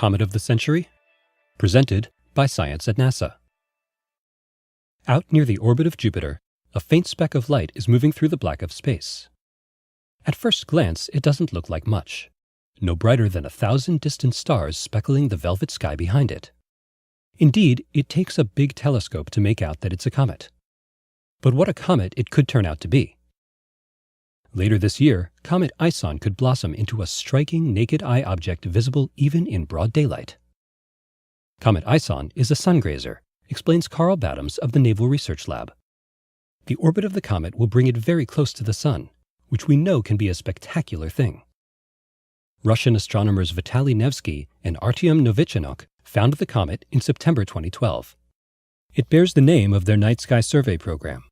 Comet of the Century, presented by Science at NASA. Out near the orbit of Jupiter, a faint speck of light is moving through the black of space. At first glance, it doesn't look like much, no brighter than 1,000 distant stars speckling the velvet sky behind it. Indeed, it takes a big telescope to make out that it's a comet. But what a comet it could turn out to be. Later this year, Comet Ison could blossom into a striking naked-eye object visible even in broad daylight. Comet Ison is a sungrazer, explains Carl Badams of the Naval Research Lab. The orbit of the comet will bring it very close to the Sun, which we know can be a spectacular thing. Russian astronomers Vitaly Nevsky and Artyom Novichenok found the comet in September 2012. It bears the name of their night sky survey program,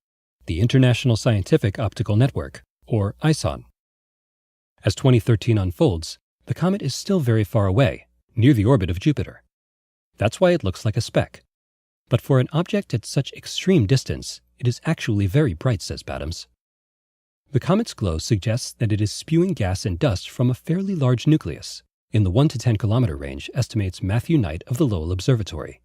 the International Scientific Optical Network, or ISON. As 2013 unfolds, the comet is still very far away, near the orbit of Jupiter. That's why it looks like a speck. But for an object at such extreme distance, it is actually very bright, says Badams. The comet's glow suggests that it is spewing gas and dust from a fairly large nucleus, in the 1 to 10 kilometer range, estimates Matthew Knight of the Lowell Observatory.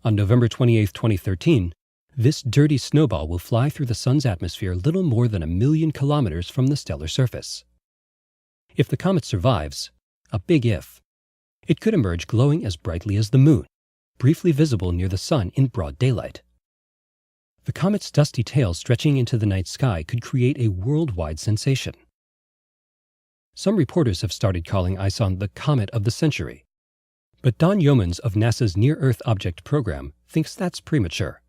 On November 28, 2013, this dirty snowball will fly through the Sun's atmosphere little more than 1 million kilometers from the stellar surface. If the comet survives, a big if, it could emerge glowing as brightly as the Moon, briefly visible near the Sun in broad daylight. The comet's dusty tail stretching into the night sky could create a worldwide sensation. Some reporters have started calling Ison the Comet of the Century, but Don Yeomans of NASA's Near-Earth Object Program thinks that's premature.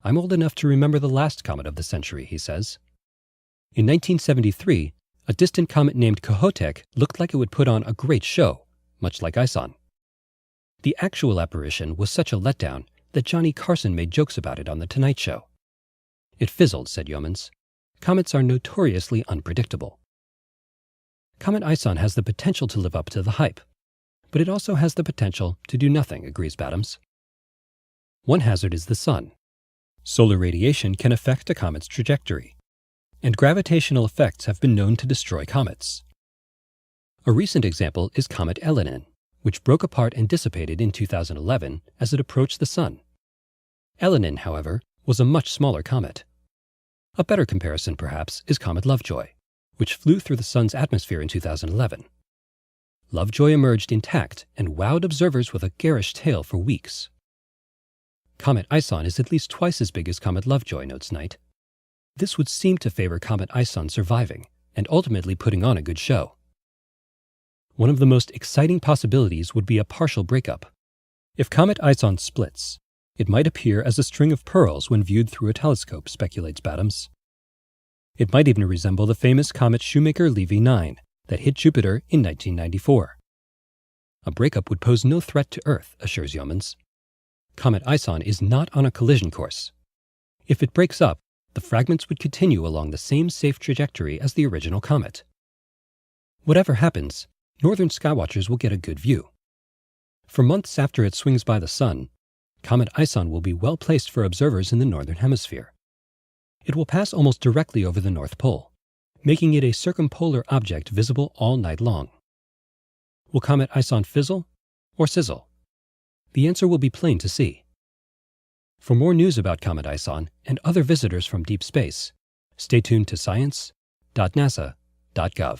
I'm old enough to remember the last comet of the century, he says. In 1973, a distant comet named Kohoutek looked like it would put on a great show, much like Ison. The actual apparition was such a letdown that Johnny Carson made jokes about it on The Tonight Show. It fizzled, said Yeomans. Comets are notoriously unpredictable. Comet Ison has the potential to live up to the hype, but it also has the potential to do nothing, agrees Badams. One hazard is the Sun. Solar radiation can affect a comet's trajectory, and gravitational effects have been known to destroy comets. A recent example is Comet ME.ALL, which broke apart and dissipated in 2011 as it approached the Sun. ME.ALL, however, was a much smaller comet. A better comparison, perhaps, is Comet Lovejoy, which flew through the Sun's atmosphere in 2011. Lovejoy emerged intact and wowed observers with a garish tail for weeks. Comet Ison is at least twice as big as Comet Lovejoy, notes Knight. This would seem to favor Comet Ison surviving and ultimately putting on a good show. One of the most exciting possibilities would be a partial breakup. If Comet Ison splits, it might appear as a string of pearls when viewed through a telescope, speculates Badams. It might even resemble the famous comet Shoemaker-Levy 9 that hit Jupiter in 1994. A breakup would pose no threat to Earth, assures Yeomans. Comet Ison is not on a collision course. If it breaks up, the fragments would continue along the same safe trajectory as the original comet. Whatever happens, northern skywatchers will get a good view. For months after it swings by the Sun, Comet Ison will be well placed for observers in the northern hemisphere. It will pass almost directly over the North Pole, making it a circumpolar object visible all night long. Will Comet Ison fizzle or sizzle? The answer will be plain to see. For more news about Comet Ison and other visitors from deep space, stay tuned to science.nasa.gov.